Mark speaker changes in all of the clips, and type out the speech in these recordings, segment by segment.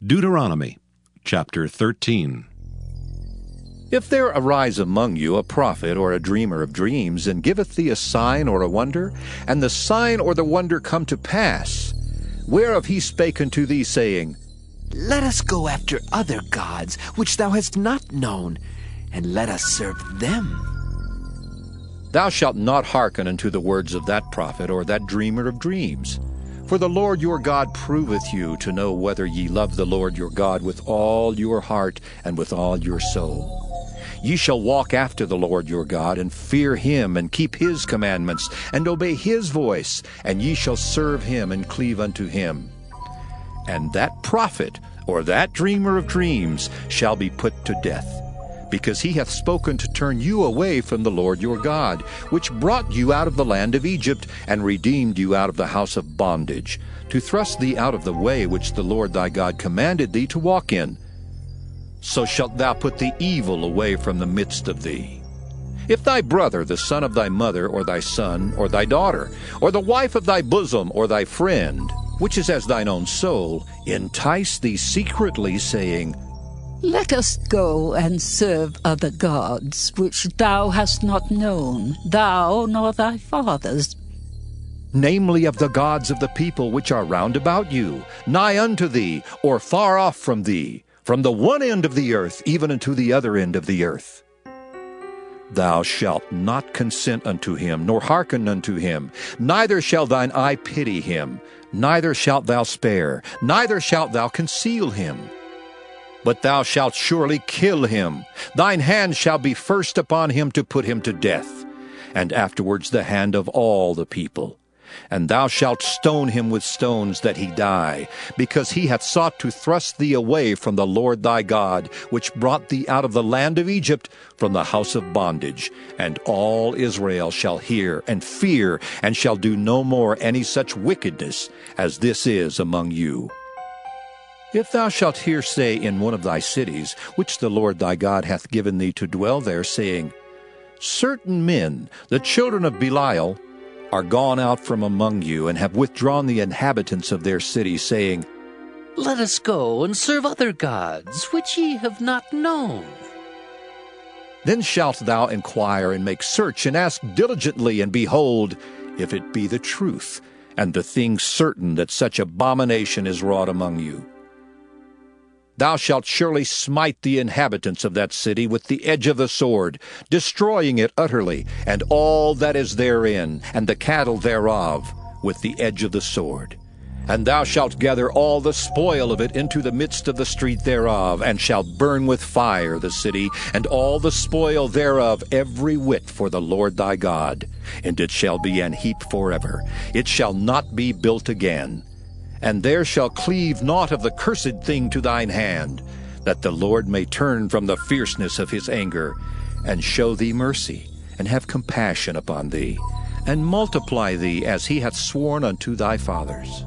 Speaker 1: Deuteronomy chapter 13.
Speaker 2: If there arise among you a prophet or a dreamer of dreams, and giveth thee a sign or a wonder, and the sign or the wonder come to pass, whereof he spake unto thee, saying,
Speaker 3: Let us go after other gods, which thou hast not known, and let us serve them.
Speaker 2: Thou shalt not hearken unto the words of that prophet or that dreamer of dreams. For the Lord your God proveth you to know whether ye love the Lord your God with all your heart and with all your soul. Ye shall walk after the Lord your God, and fear him, and keep his commandments, and obey his voice, and ye shall serve him and cleave unto him. And that prophet or that dreamer of dreams shall be put to death, because he hath spoken to turn you away from the Lord your God, which brought you out of the land of Egypt, and redeemed you out of the house of bondage, to thrust thee out of the way which the Lord thy God commanded thee to walk in. So shalt thou put the evil away from the midst of thee. If thy brother, the son of thy mother, or thy son, or thy daughter, or the wife of thy bosom, or thy friend, which is as thine own soul, entice thee secretly, saying,
Speaker 4: Let us go and serve other gods, which thou hast not known, thou nor thy fathers,
Speaker 2: namely of the gods of the people which are round about you, nigh unto thee, or far off from thee, from the one end of the earth even unto the other end of the earth. Thou shalt not consent unto him, nor hearken unto him, neither shall thine eye pity him, neither shalt thou spare, neither shalt thou conceal him. But thou shalt surely kill him. Thine hand shall be first upon him to put him to death, and afterwards the hand of all the people. And thou shalt stone him with stones that he die, because he hath sought to thrust thee away from the Lord thy God, which brought thee out of the land of Egypt, from the house of bondage. And all Israel shall hear and fear, and shall do no more any such wickedness as this is among you. If thou shalt hear say in one of thy cities, which the Lord thy God hath given thee to dwell there, saying, Certain men, the children of Belial, are gone out from among you, and have withdrawn the inhabitants of their city, saying,
Speaker 3: Let us go and serve other gods, which ye have not known.
Speaker 2: Then shalt thou inquire and make search, and ask diligently, and behold, if it be the truth, and the thing certain that such abomination is wrought among you. Thou shalt surely smite the inhabitants of that city with the edge of the sword, destroying it utterly, and all that is therein, and the cattle thereof, with the edge of the sword. And thou shalt gather all the spoil of it into the midst of the street thereof, and shalt burn with fire the city, and all the spoil thereof every whit for the Lord thy God. And it shall be an heap forever. It shall not be built again. And there shall cleave naught of the cursed thing to thine hand, that the Lord may turn from the fierceness of his anger, and show thee mercy, and have compassion upon thee, and multiply thee as he hath sworn unto thy fathers.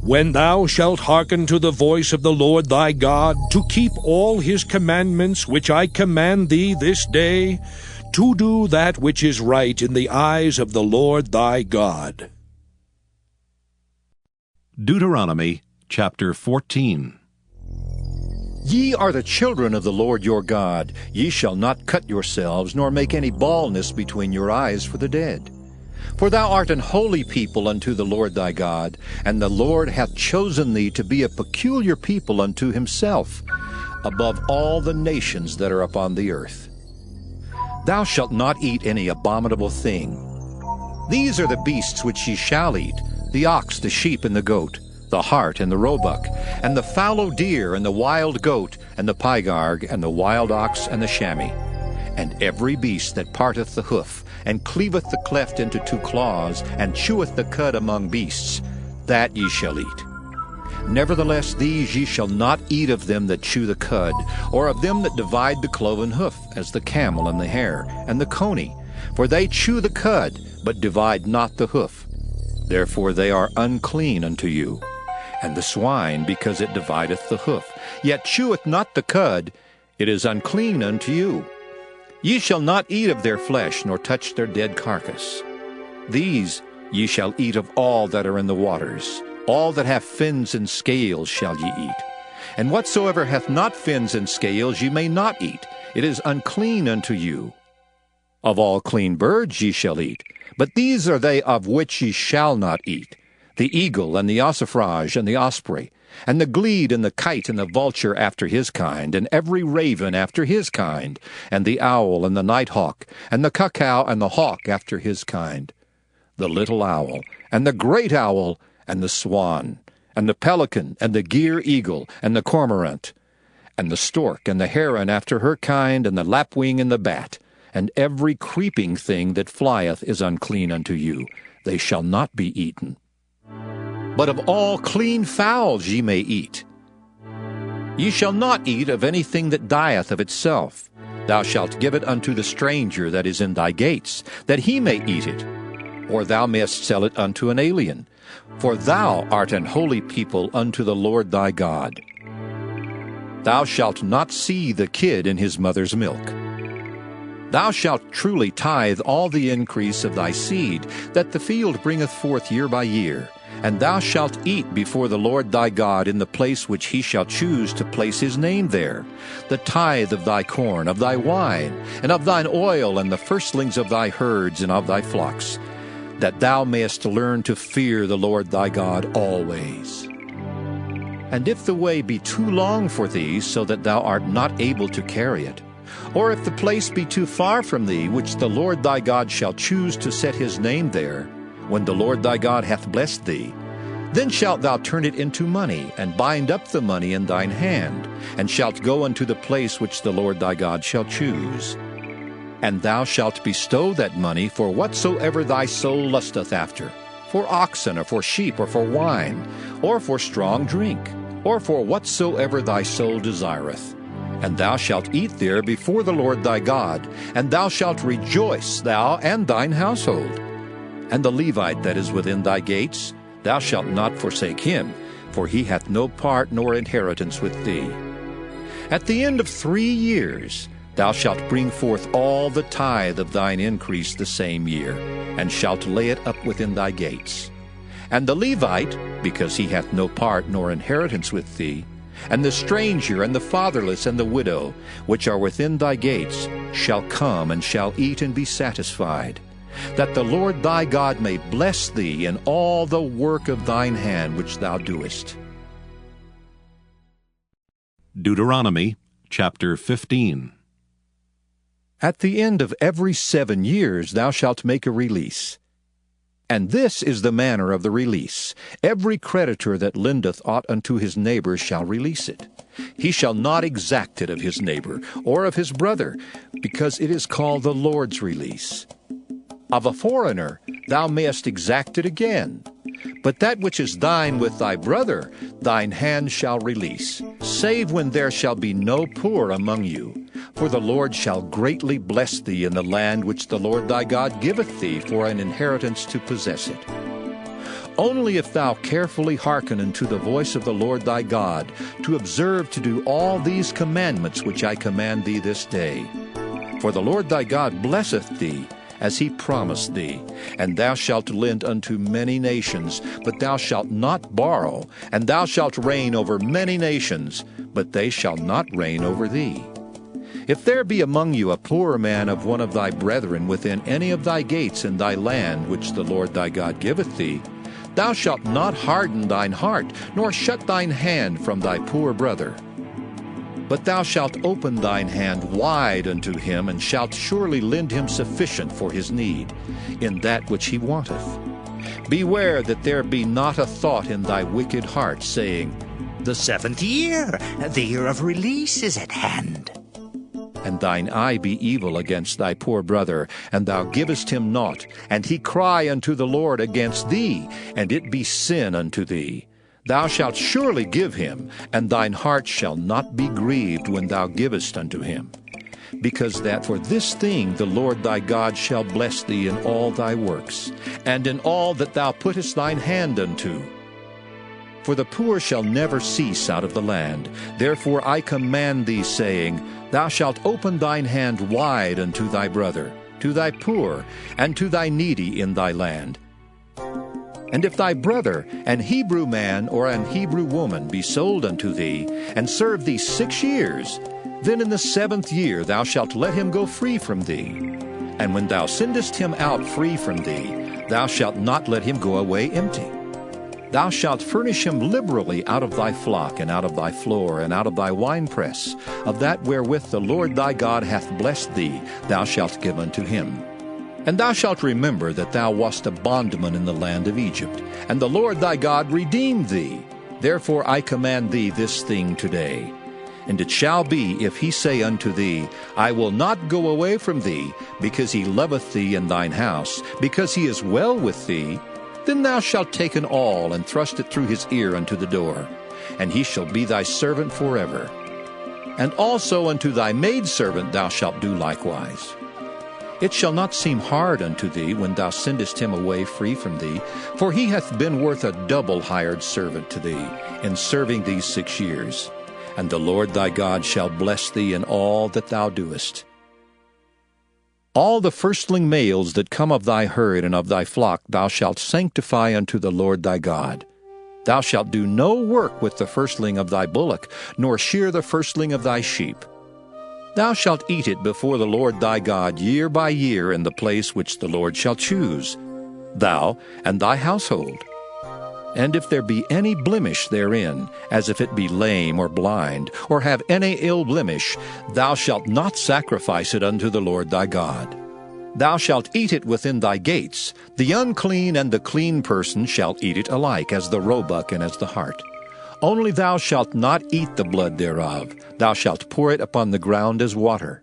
Speaker 5: When thou shalt hearken to the voice of the Lord thy God, to keep all his commandments which I command thee this day, to do that which is right in the eyes of the Lord thy God.
Speaker 1: Deuteronomy chapter 14.
Speaker 2: Ye are the children of the Lord your God. Ye shall not cut yourselves, nor make any baldness between your eyes for the dead. For thou art an holy people unto the Lord thy God, and the Lord hath chosen thee to be a peculiar people unto himself, above all the nations that are upon the earth. Thou shalt not eat any abominable thing. These are the beasts which ye shall eat, the ox, the sheep, and the goat, the hart, and the roebuck, and the fallow deer, and the wild goat, and the pygarg, and the wild ox, and the chamois, and every beast that parteth the hoof, and cleaveth the cleft into two claws, and cheweth the cud among beasts, that ye shall eat. Nevertheless these ye shall not eat of them that chew the cud, or of them that divide the cloven hoof, as the camel, and the hare, and the coney, for they chew the cud, but divide not the hoof. Therefore they are unclean unto you. And the swine, because it divideth the hoof, yet cheweth not the cud, it is unclean unto you. Ye shall not eat of their flesh, nor touch their dead carcass. These ye shall eat of all that are in the waters, All that have fins and scales shall ye eat. And whatsoever hath not fins and scales ye may not eat. It is unclean unto you. Of all clean birds ye shall eat, but these are they of which ye shall not eat: the eagle, and the ossifrage, and the osprey, and the glede, and the kite, and the vulture after his kind, and every raven after his kind, and the owl, and the nighthawk, and the cuckoo, and the hawk after his kind, the little owl, and the great owl, and the swan, and the pelican, and the gier eagle, and the cormorant, and the stork, and the heron after her kind, and the lapwing, and the bat, and every creeping thing that flieth is unclean unto you. They shall not be eaten. But of all clean fowls ye may eat. Ye shall not eat of anything that dieth of itself. Thou shalt give it unto the stranger that is in thy gates, that he may eat it. Or thou mayest sell it unto an alien. For thou art an holy people unto the Lord thy God. Thou shalt not see the kid in his mother's milk. Thou shalt truly tithe all the increase of thy seed, that the field bringeth forth year by year. And thou shalt eat before the Lord thy God in the place which he shall choose to place his name there, the tithe of thy corn, of thy wine, and of thine oil, and the firstlings of thy herds and of thy flocks, that thou mayest learn to fear the Lord thy God always. And if the way be too long for thee, so that thou art not able to carry it, or if the place be too far from thee, which the Lord thy God shall choose to set his name there, when the Lord thy God hath blessed thee, then shalt thou turn it into money, and bind up the money in thine hand, and shalt go unto the place which the Lord thy God shall choose. And thou shalt bestow that money for whatsoever thy soul lusteth after, for oxen, or for sheep, or for wine, or for strong drink, or for whatsoever thy soul desireth. And thou shalt eat there before the Lord thy God, and thou shalt rejoice, thou and thine household. And the Levite that is within thy gates, thou shalt not forsake him, for he hath no part nor inheritance with thee. At the end of 3 years thou shalt bring forth all the tithe of thine increase the same year, and shalt lay it up within thy gates. And the Levite, because he hath no part nor inheritance with thee, and the stranger, and the fatherless, and the widow, which are within thy gates, shall come and shall eat and be satisfied, that the Lord thy God may bless thee in all the work of thine hand which thou doest.
Speaker 1: Deuteronomy chapter 15.
Speaker 2: At the end of every 7 years thou shalt make a release. And this is the manner of the release. Every creditor that lendeth aught unto his neighbor shall release it. He shall not exact it of his neighbor, or of his brother, because it is called the Lord's release. Of a foreigner thou mayest exact it again. But that which is thine with thy brother, thine hand shall release, save when there shall be no poor among you. For the Lord shall greatly bless thee in the land which the Lord thy God giveth thee for an inheritance to possess it. Only if thou carefully hearken unto the voice of the Lord thy God, to observe to do all these commandments which I command thee this day. For the Lord thy God blesseth thee, as he promised thee, and thou shalt lend unto many nations, but thou shalt not borrow, and thou shalt reign over many nations, but they shall not reign over thee. If there be among you a poor man of one of thy brethren within any of thy gates in thy land which the Lord thy God giveth thee, thou shalt not harden thine heart, nor shut thine hand from thy poor brother. But thou shalt open thine hand wide unto him, and shalt surely lend him sufficient for his need, in that which he wanteth. Beware that there be not a thought in thy wicked heart, saying,
Speaker 6: The 7th year, the year of release, is at hand.
Speaker 2: And thine eye be evil against thy poor brother, and thou givest him naught, and he cry unto the Lord against thee, and it be sin unto thee. Thou shalt surely give him, and thine heart shall not be grieved when thou givest unto him. Because that for this thing the Lord thy God shall bless thee in all thy works, and in all that thou puttest thine hand unto. For the poor shall never cease out of the land. Therefore I command thee, saying, Thou shalt open thine hand wide unto thy brother, to thy poor, and to thy needy in thy land. And if thy brother, an Hebrew man or an Hebrew woman, be sold unto thee, and serve thee 6 years, then in the 7th year thou shalt let him go free from thee. And when thou sendest him out free from thee, thou shalt not let him go away empty. Thou shalt furnish him liberally out of thy flock, and out of thy floor, and out of thy winepress, of that wherewith the Lord thy God hath blessed thee, thou shalt give unto him. And thou shalt remember that thou wast a bondman in the land of Egypt, and the Lord thy God redeemed thee. Therefore I command thee this thing today. And it shall be, if he say unto thee, I will not go away from thee, because he loveth thee in thine house, because he is well with thee, then thou shalt take an awl, and thrust it through his ear unto the door, and he shall be thy servant forever. And also unto thy maidservant thou shalt do likewise. It shall not seem hard unto thee when thou sendest him away free from thee, for he hath been worth a double hired servant to thee, in serving these 6 years. And the Lord thy God shall bless thee in all that thou doest. All the firstling males that come of thy herd and of thy flock thou shalt sanctify unto the Lord thy God. Thou shalt do no work with the firstling of thy bullock, nor shear the firstling of thy sheep. Thou shalt eat it before the Lord thy God year by year in the place which the Lord shall choose, thou and thy household. And if there be any blemish therein, as if it be lame or blind, or have any ill blemish, thou shalt not sacrifice it unto the Lord thy God. Thou shalt eat it within thy gates. The unclean and the clean person shall eat it alike, as the roebuck and as the hart. Only thou shalt not eat the blood thereof. Thou shalt pour it upon the ground as water.